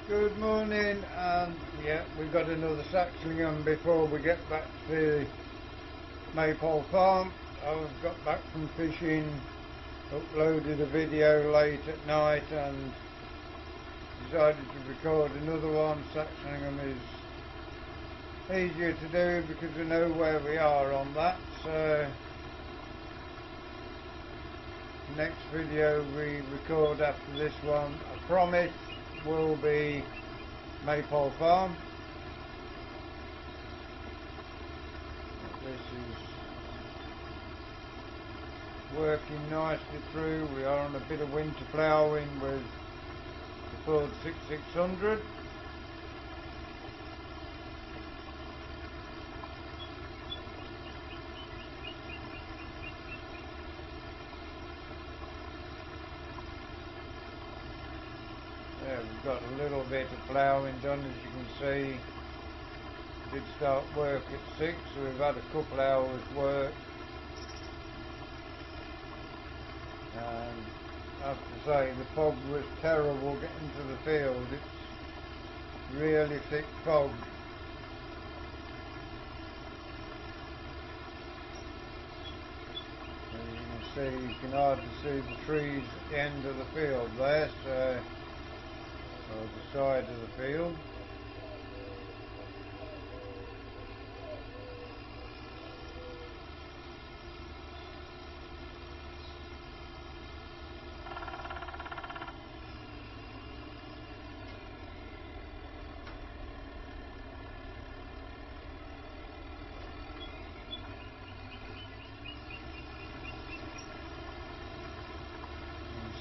Good morning, and yeah, we've got another SAXLINGHAM before we get back to the Maypole farm. I've got back from fishing, uploaded a video late at night and decided to record another one. SAXLINGHAM is easier to do because we know where we are on that, so next video we record after this one, I promise, will be Maypole farm. This is working nicely through. We are on a bit of winter ploughing with the Ford 6600. Yeah, we've got a little bit of ploughing done, as you can see. Did start work at 6, so we've had a couple hours work. And I have to say, the fog was terrible getting to the field. It's really thick fog. As you can see, you can hardly see the trees at the end of the field there, so, or the side of the field.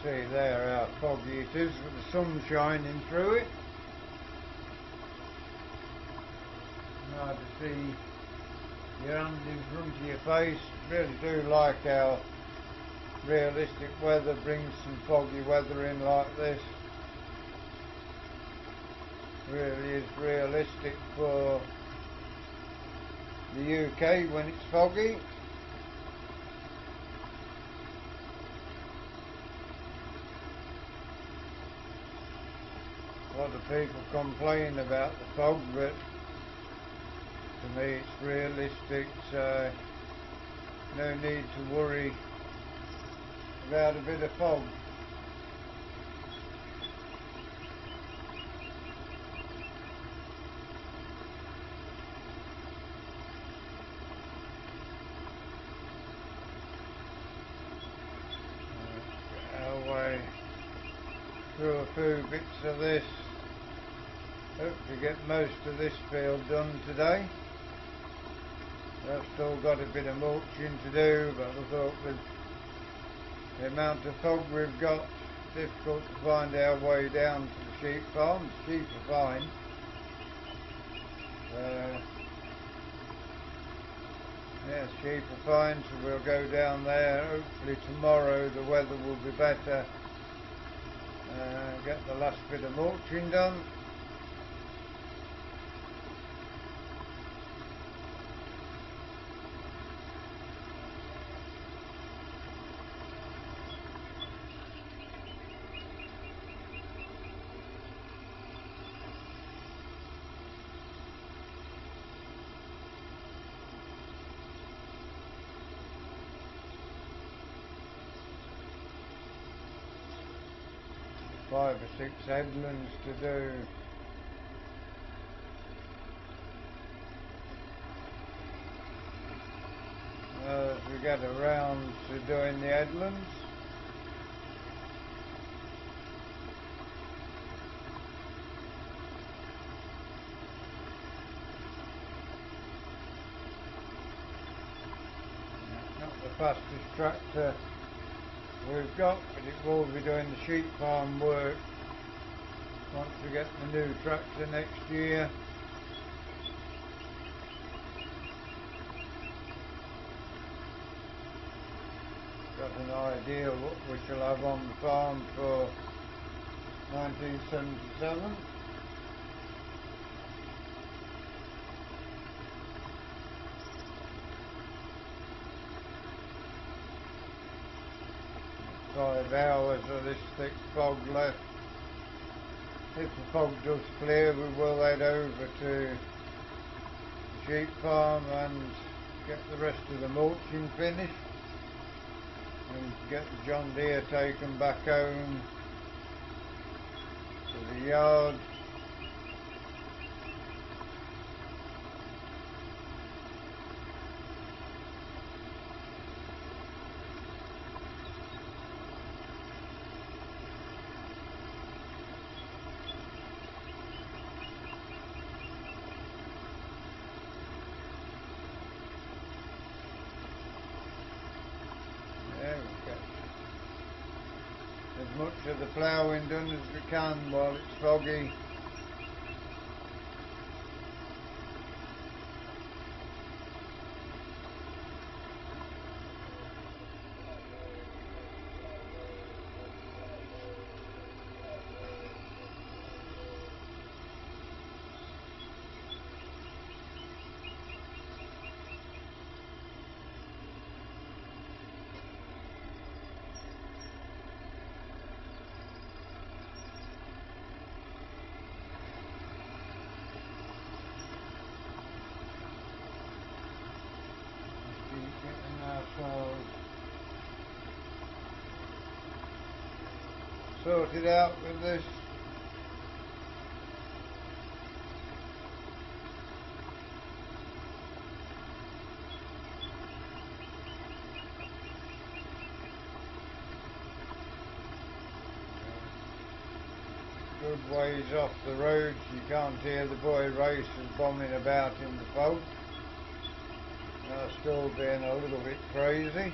See there how foggy it is with the sun shining through it. Hard to see your hand in front of your face. Really do like how realistic weather brings some foggy weather in like this. Really is realistic for the UK when it's foggy. A lot of people complain about the fog, but to me it's realistic, so no need to worry about a bit of fog. Our way through a few bits of this. Hope to get most of this field done today. I've still got a bit of mulching to do, but I thought with the amount of fog we've got, it's difficult to find our way down to the sheep farm. The sheep are fine. Yeah, sheep are fine, so we'll go down there. Hopefully tomorrow the weather will be better. Get the last bit of mulching done. Five or six headlands to do. As we get around to doing the headlands, not the fastest tractor we've got, but it will be doing the sheep farm work once we get the new tractor next year. Got an idea what we shall have on the farm for 1977. .5 hours of this thick fog left if the fog does clear, we will head over to the sheep farm and get the rest of the mulching finished and get the John Deere taken back home to the yard. As much of the ploughing done as we can while it's foggy. Getting ourselves sorted out with this. Good ways off the road, so you can't hear the boy racers bombing about in the fog. They're still being a little bit crazy.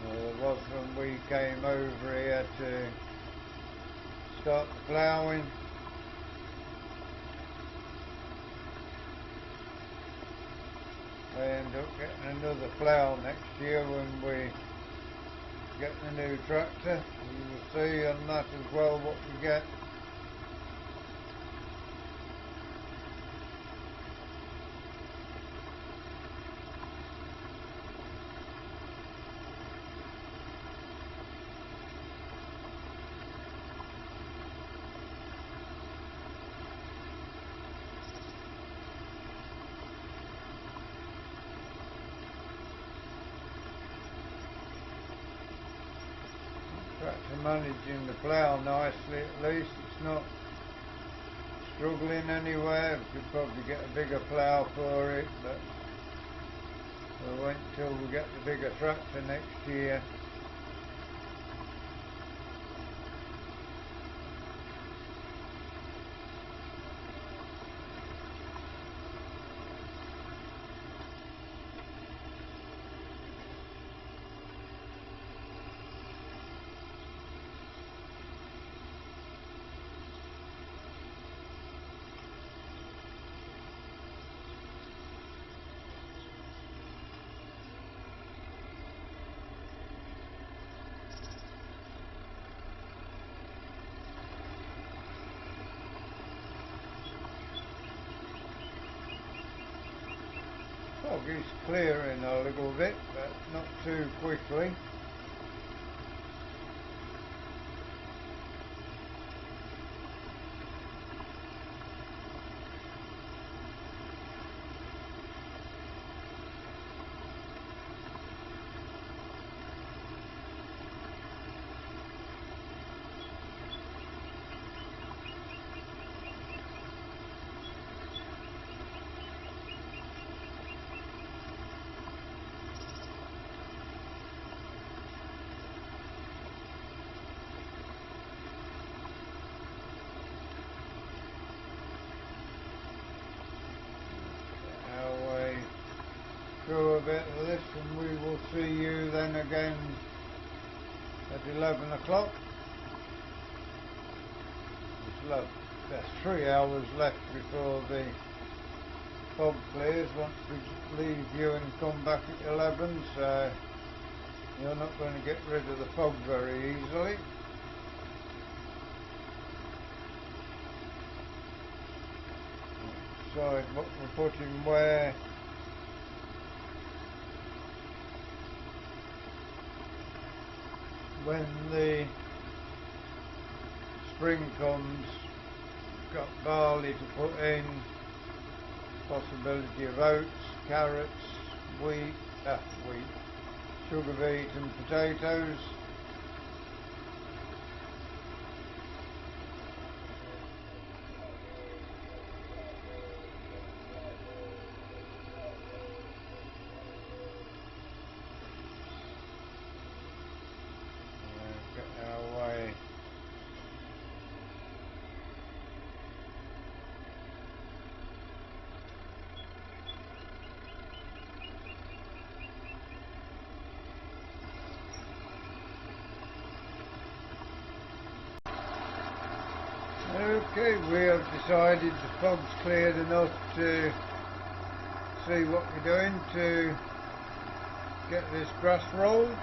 There was when we came over here to start the ploughing. They end up getting another plough next year when we get the new tractor. You will see on that as well what we get. Tractor managing the plough nicely, at least. It's not struggling anywhere. We could probably get a bigger plough for it, but we'll wait until we get the bigger tractor next year. Fog is clearing a little bit, but not too quickly. Through a bit of this, and we will see you then again at 11 o'clock. There's 3 hours left before the fog clears once we leave you and come back at 11, so you're not going to get rid of the fog very easily. Decide what we're putting where. When the spring comes, got barley to put in, possibility of oats, carrots, wheat, sugar beet and potatoes. Get our way. Okay, we have decided the fog's cleared enough to see what we're doing to get this grass rolled.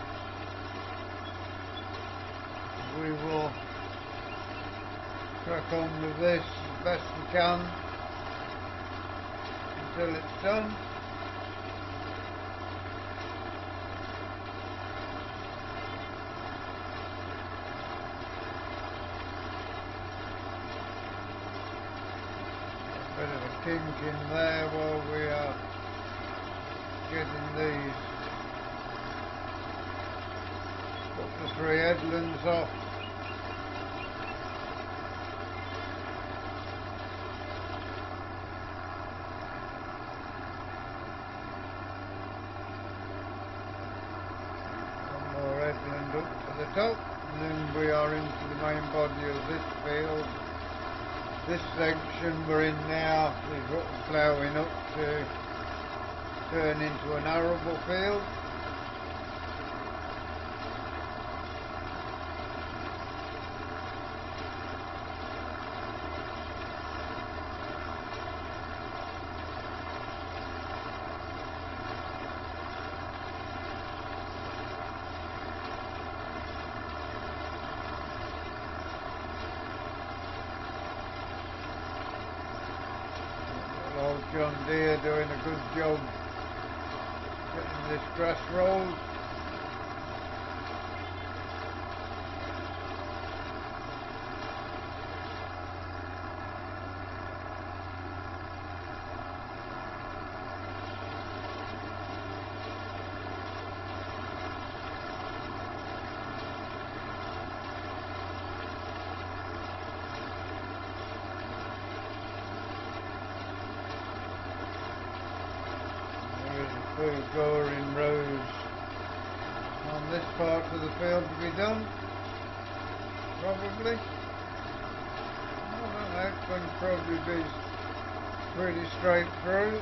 We will crack on with this as best we can until it's done. A bit of a kink in there while we are getting these up the 3 headlands off. One more headland up to the top, and then we are into the main body of this field. This section we're in now is what we're ploughing up to turn into an arable field. Old John Deere doing a good job getting this grass rolled. Food goring rows on this part of the field to be done, probably. I don't know, it's going to probably be pretty straight through.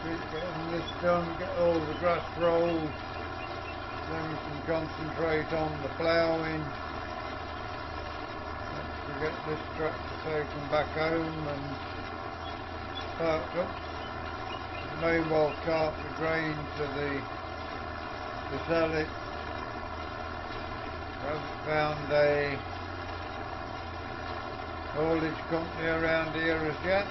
Keep getting this done, get all the grass rolled, then we can concentrate on the ploughing. Once we get this tractor taken back home and parked up, we may well cart the grain to sell it. We haven't found a haulage company around here as yet.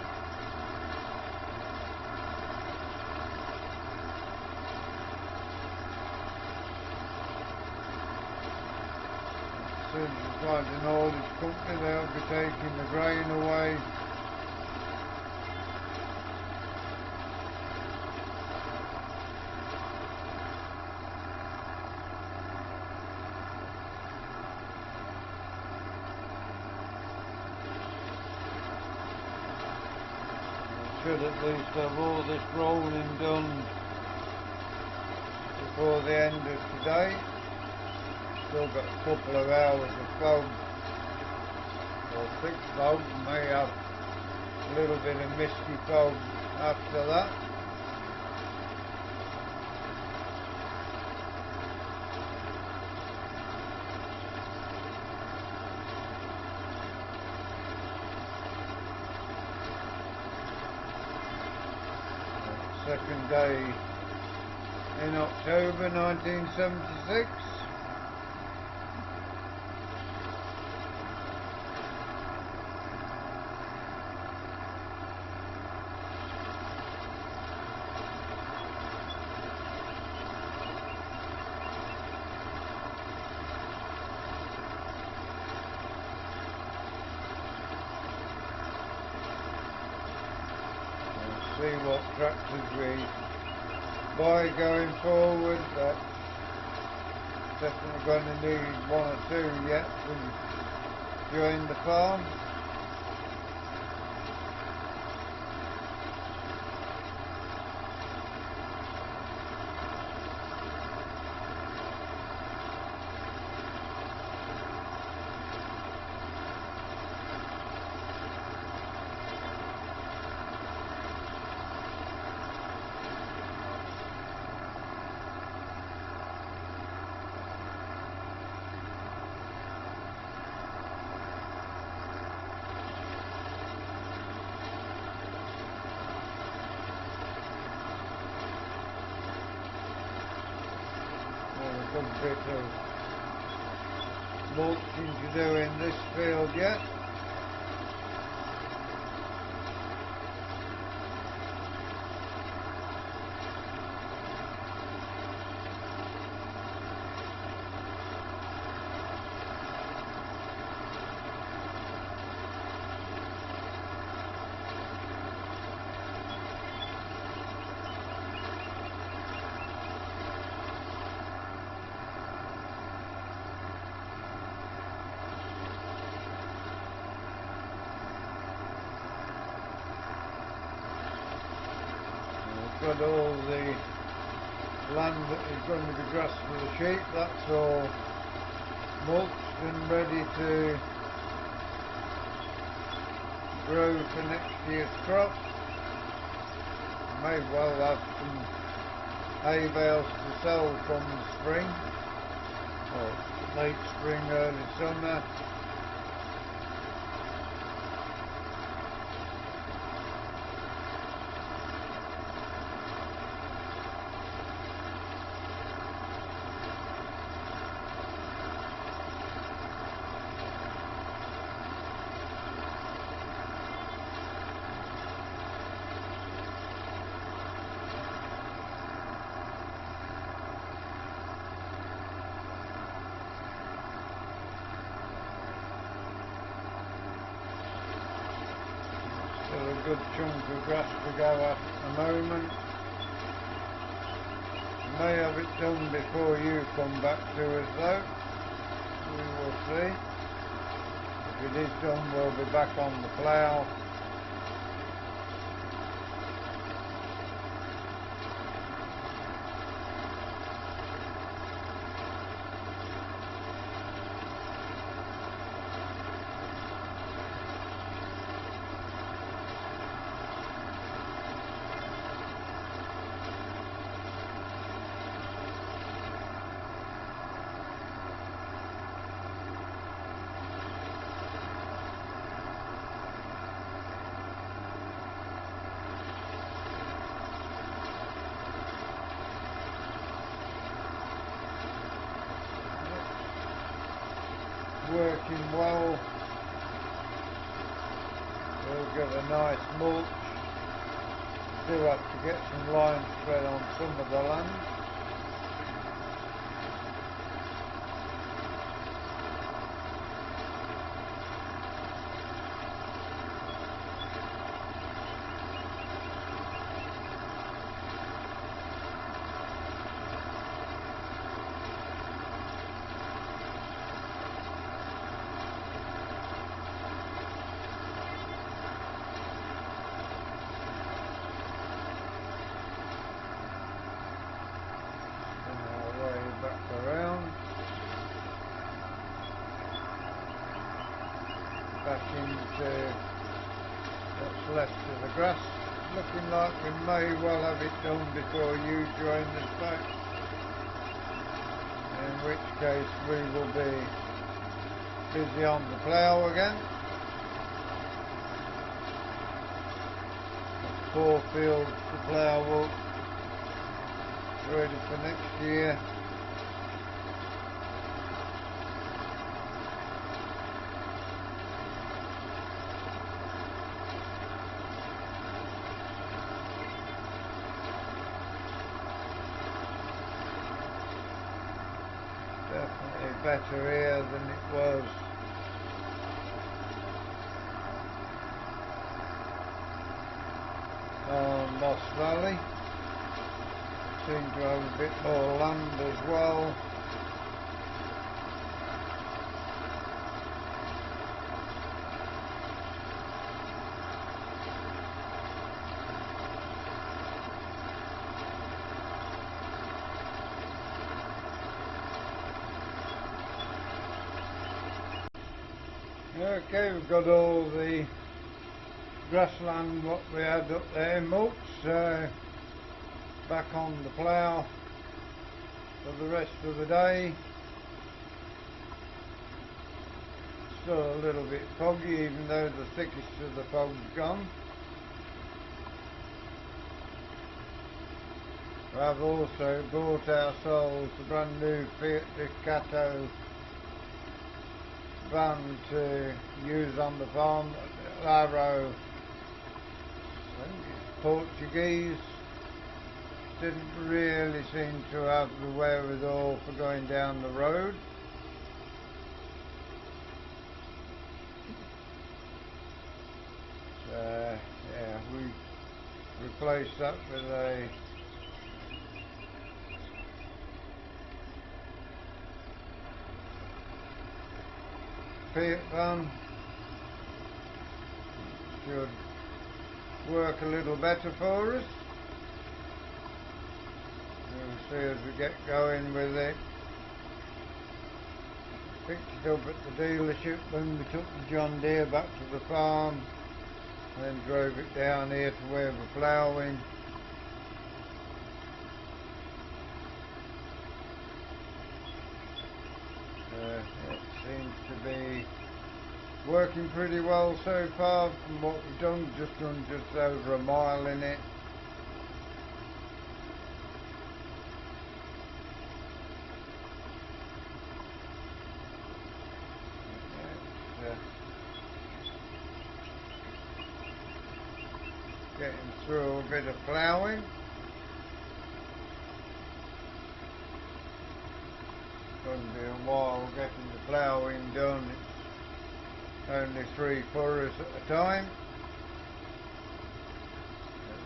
As soon as we find an haulage company, they'll be taking the grain away. We should at least have all this rolling done before the end of today. Still got a couple of hours of fog, or thick fog, may have a little bit of misty fog after that. Second day in October 1976. see what tractors we buy going forward, but definitely going to need one or two yet to join the farm. A good bit of mulching to do in this field yet. Got all the land that is going to be grass for the sheep, that's all mulched and ready to grow for next year's crop. May well have some hay bales to sell from the spring, or late spring, early summer. Still a good chunk of grass to go at the moment. May have it done before you come back to us though. We will see. If it is done, we'll be back on the plough. Working well. We'll get a nice mulch. Do have to get some line spread on some of the land. Back around, back into what's left of the grass. Looking like we may well have it done before you join us back, in which case we will be busy on the plough again. 4 fields to plough up, ready for next year. Definitely better here than it was on Moss Valley. Seem to have a bit more land as well. Okay, we've got all the grassland what we had up there mulched, so back on the plough for the rest of the day. Still a little bit foggy even though the thickest of the fog's gone. I've also bought ourselves a brand new Fiat Ducato van to use on the farm. Arrow, I think it's Portuguese, didn't really seem to have the wherewithal for going down the road. So yeah, we replaced that with a Fiat van. Should work a little better for us. We'll see as we get going with it. Picked it up at the dealership when we took the John Deere back to the farm, and then drove it down here to where we're ploughing. It seems to be working pretty well so far from what we've done. Just done just over a mile in it. Getting through a bit of ploughing. It's going to be a while getting the ploughing done. It's only 3 furrows at a time.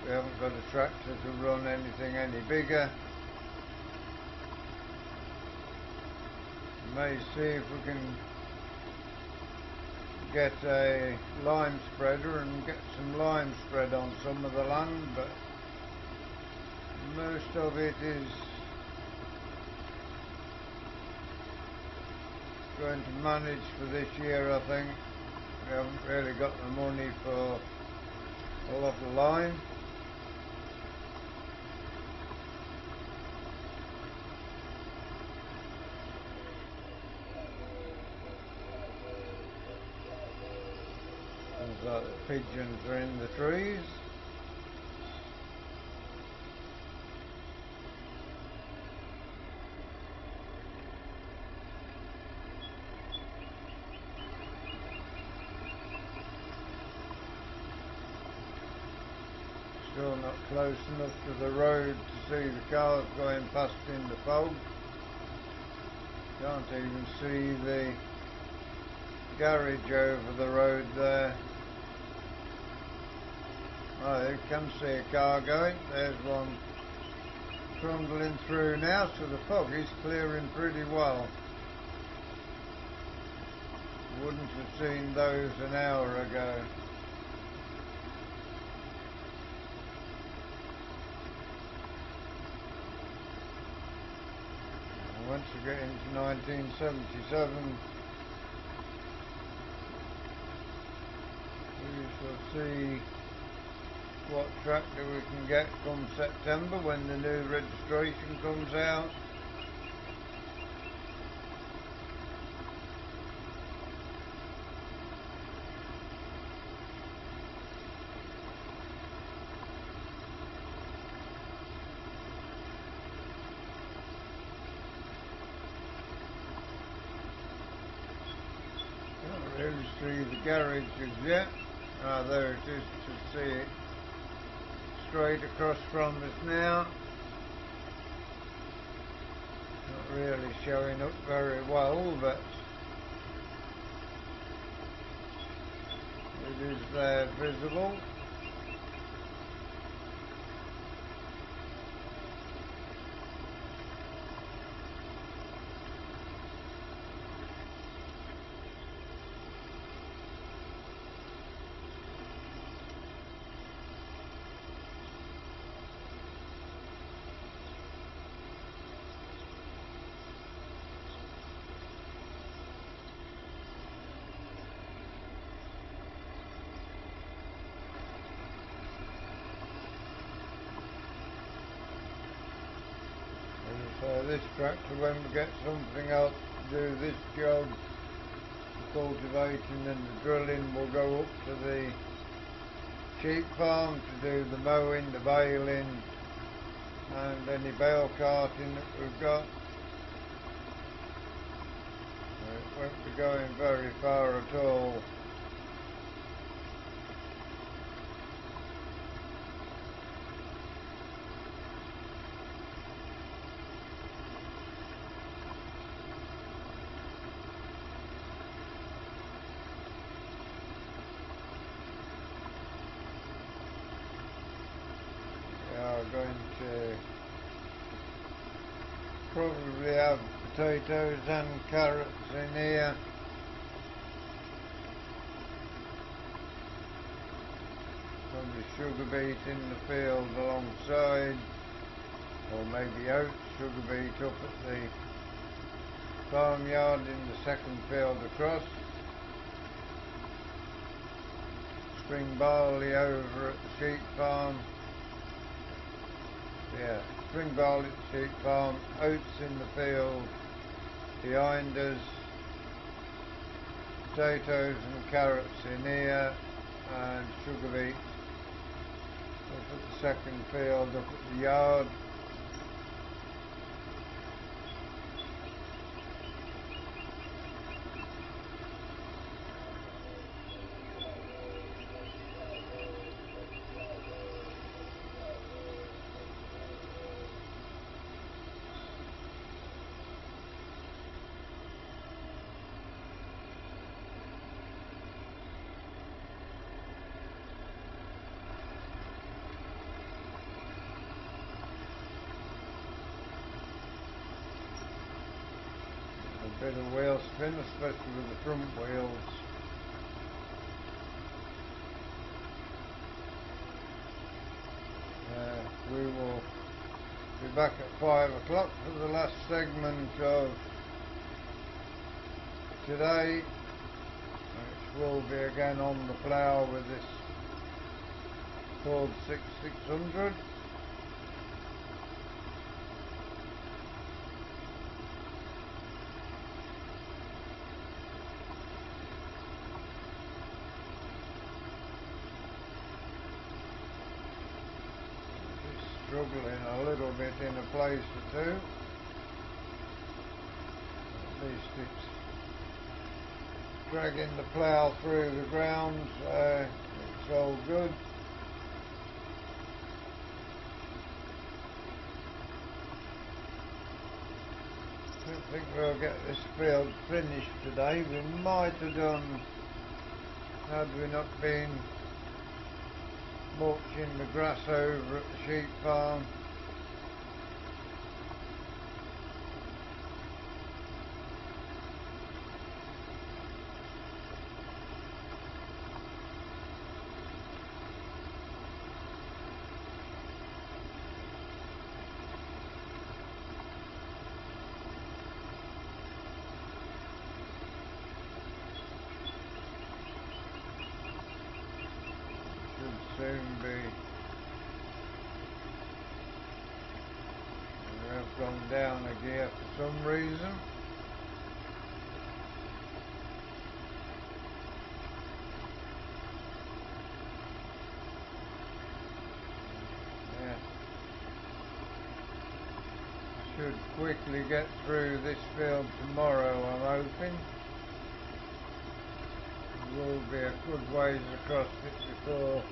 We haven't got a tractor to run anything any bigger. We may see if we can get a lime spreader and get some lime spread on some of the land, but most of it is going to manage for this year. I think we haven't really got the money for a lot of lime. Seems like the pigeons are in the trees. Still not close enough to the road to see the cars going past in the fog. Can't even see the garage over the road there. Oh, you can see a car going. There's one trundling through now, so the fog is clearing pretty well. Wouldn't have seen those an hour ago. Once we get into 1977, we shall see what tractor we can get come September when the new registration comes out. Can't really see the garage as yet. Ah, there it is, to see it straight across from us now. Not really showing up very well, but it is there visible. this tractor, when we get something else to do this job, the cultivating and the drilling, we'll go up to the sheep farm to do the mowing, the baling and any bale carting that we've got. It won't be going very far at all. We are going to probably have potatoes and carrots in here. Probably sugar beet in the field alongside, or maybe oats, sugar beet up at the farmyard in the second field across. Spring barley over at the sheep farm. Yeah, spring barley at the sheep farm, oats in the field behind us, potatoes and carrots in here, and sugar beet up at the second field up at the yard. A bit of wheel spin, especially with the front wheels. We will be back at 5 o'clock for the last segment of today, which will be again on the plough with this Ford 6600. Struggling a little bit in a place or two. At least it's dragging the plough through the ground, so it's all good. I don't think we'll get this field finished today. We might have done had we not been mulching the grass over at the sheep farm. Soon be. We have gone down a gear for some reason. Yeah. Should quickly get through this field tomorrow, I'm hoping. Will be a good ways across it before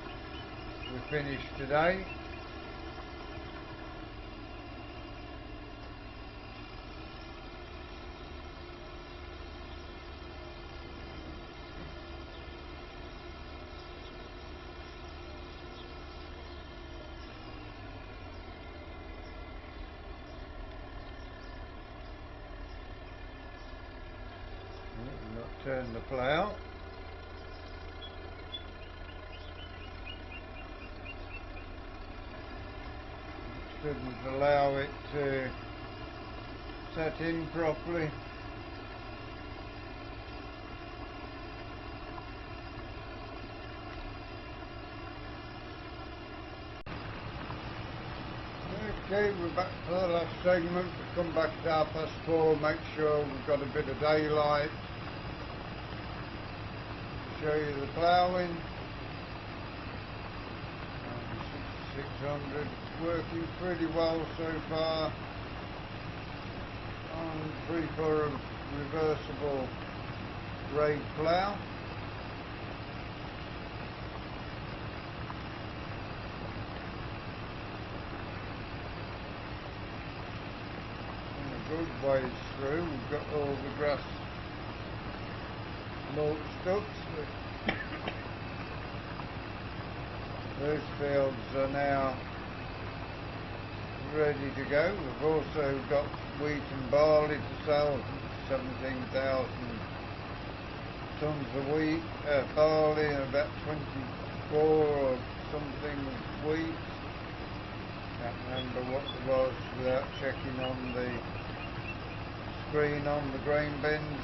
we finish today. Not turn the plough. Shouldn't allow it to set in properly. Okay, we're back for the last segment. We come back at 4:30, make sure we've got a bit of daylight. Show you the ploughing. 6600, it's working pretty well so far. On 3/4 reversible grade plough. Good ways through, we've got all the grass mulched up. Those fields are now ready to go. We've also got wheat and barley to sell, 17,000 tonnes of wheat, barley, and about 24 or something wheat. Can't remember what it was without checking on the screen on the grain bins.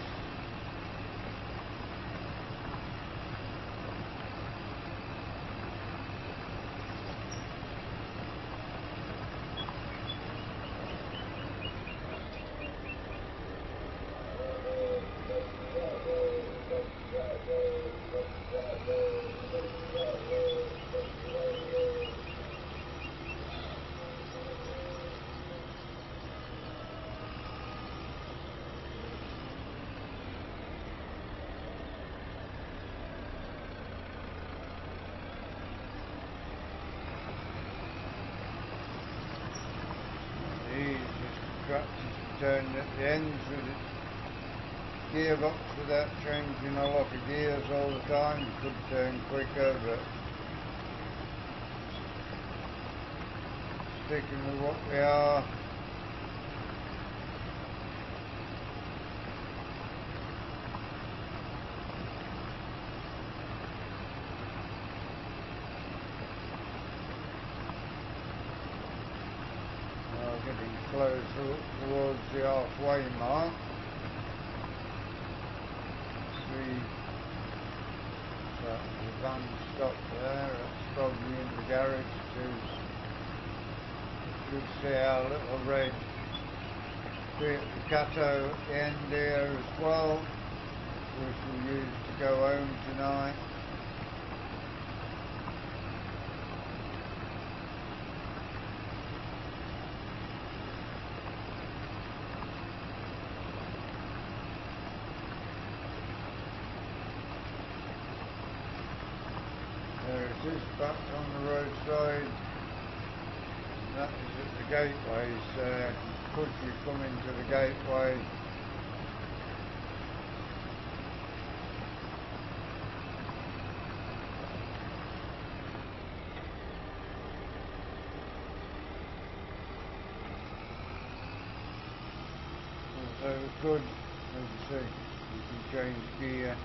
Turning at the ends with its gearbox without changing a lot of gears all the time. You could turn quicker, but sticking with what we are. Getting closer towards the halfway mark. See that the van stopped there. That's probably in the garage too. You should see our little red Fiat Ducato at the end here as well, which we'll use to go home tonight. There it is, back on the roadside. That is at the gateways there. Could you come into the gateway? Also good, as you see, you can change gear.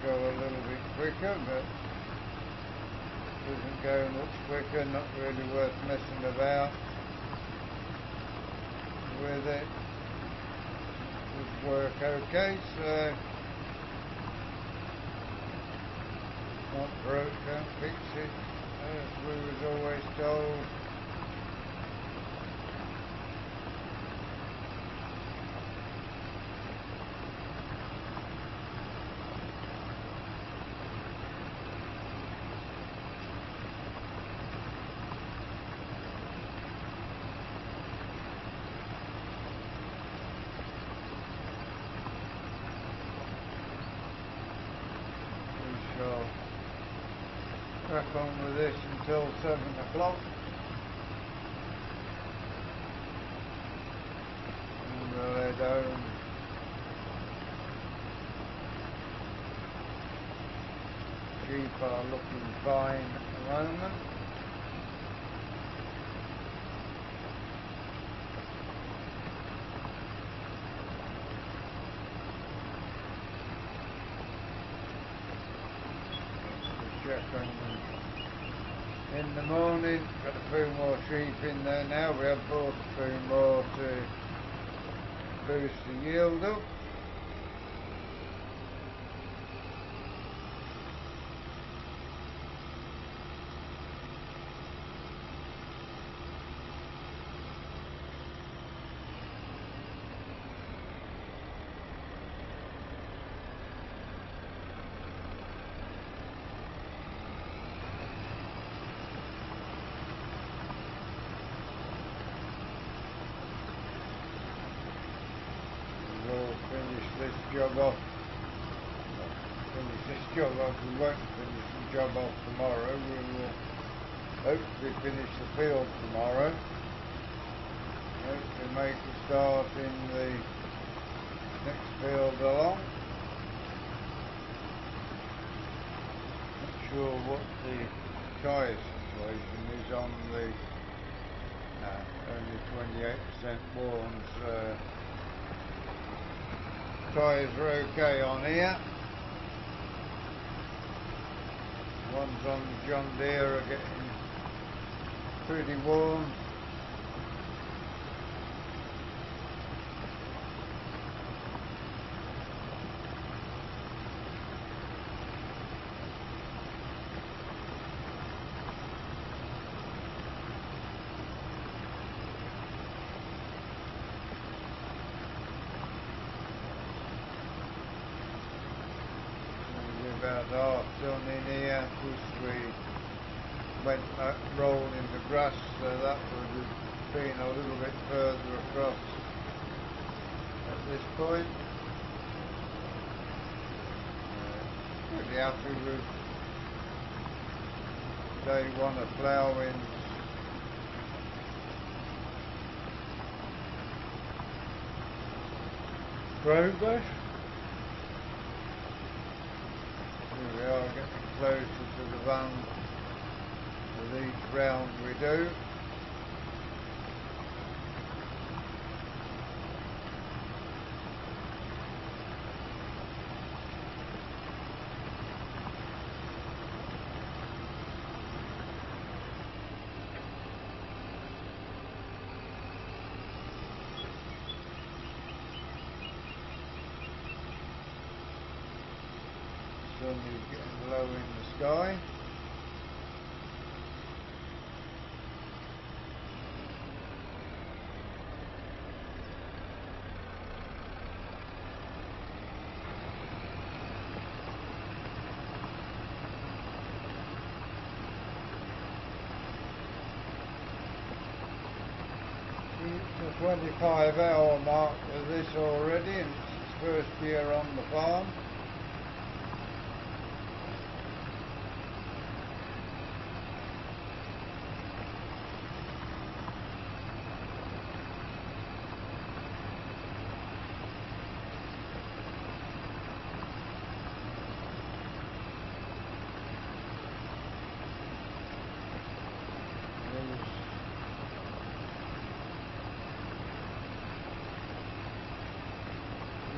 Go a little bit quicker, but doesn't go much quicker, not really worth messing about with it. Would work okay, so not broke, don't fix it, as we was always told. Crack on with this until 7 o'clock and we'll head home. Sheep are looking fine at the moment. Check on in the morning. Got a few more sheep in there now. We have bought a few more to boost the yield up. This job off. Finish this job off. We won't finish the job off tomorrow. We will hopefully finish the field tomorrow. Hopefully make a start in the next field along. Not sure what the tyre situation is on the only 28% worn. Tyres are okay on here. Ones on the John Deere are getting pretty worn. About half done in here. Wish we went rolling the grass, so that would have been a little bit further across at this point. Pretty happy with day one of ploughing. Progress. We are getting closer to the van with each round we do. Sun is getting low in the sky. It's the 25-hour mark with this already, and it's its first year on the farm.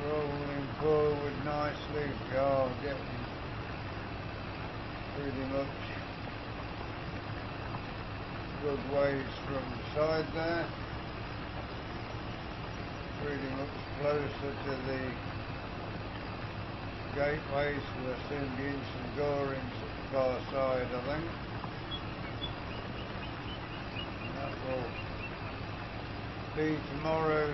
Rolling forward nicely. We are getting pretty much good ways from the side there. Pretty much closer to the gateway, so we'll soon be in some gorings at the far side, I think. And that will be tomorrow.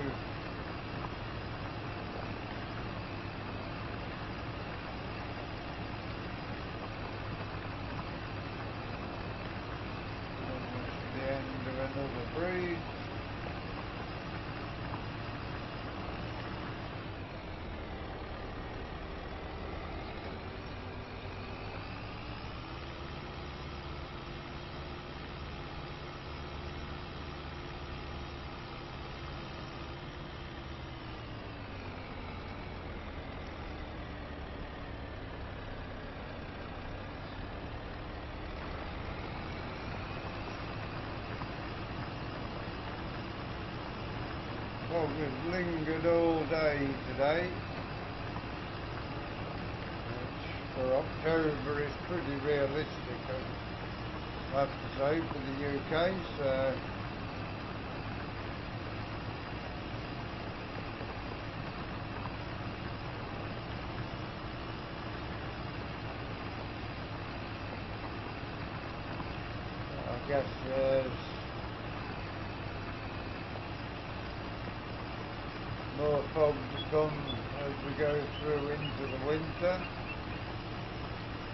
Another breeze. Well, we've lingered all day today, which for October is pretty realistic. I have to say, for the UK, so I guess there's more fog to come as we go through into the winter.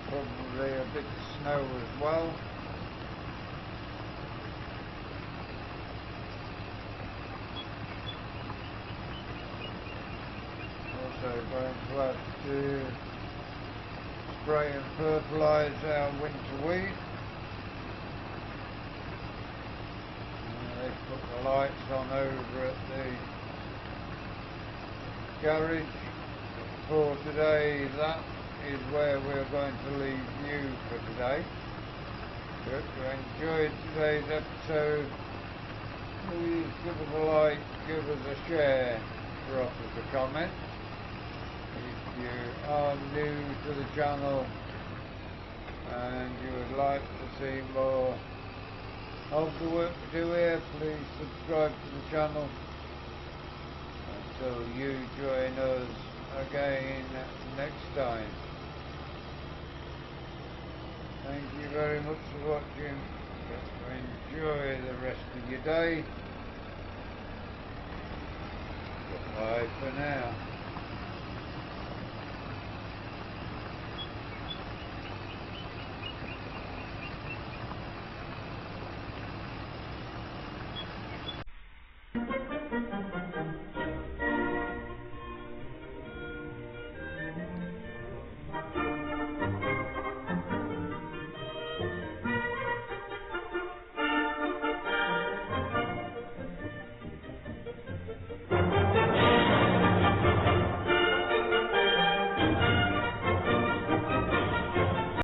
Probably a bit of snow as well. Also going to have to spray and fertilise our winter wheat. They've put the lights on over at the garage for today. That is where we're going to leave you for today. If you enjoyed today's episode, please give us a like, give us a share, drop us a comment. If you are new to the channel and you would like to see more of the work we do here, please subscribe to the channel. Until you join us again next time. Thank you very much for watching. Enjoy the rest of your day. Goodbye for now.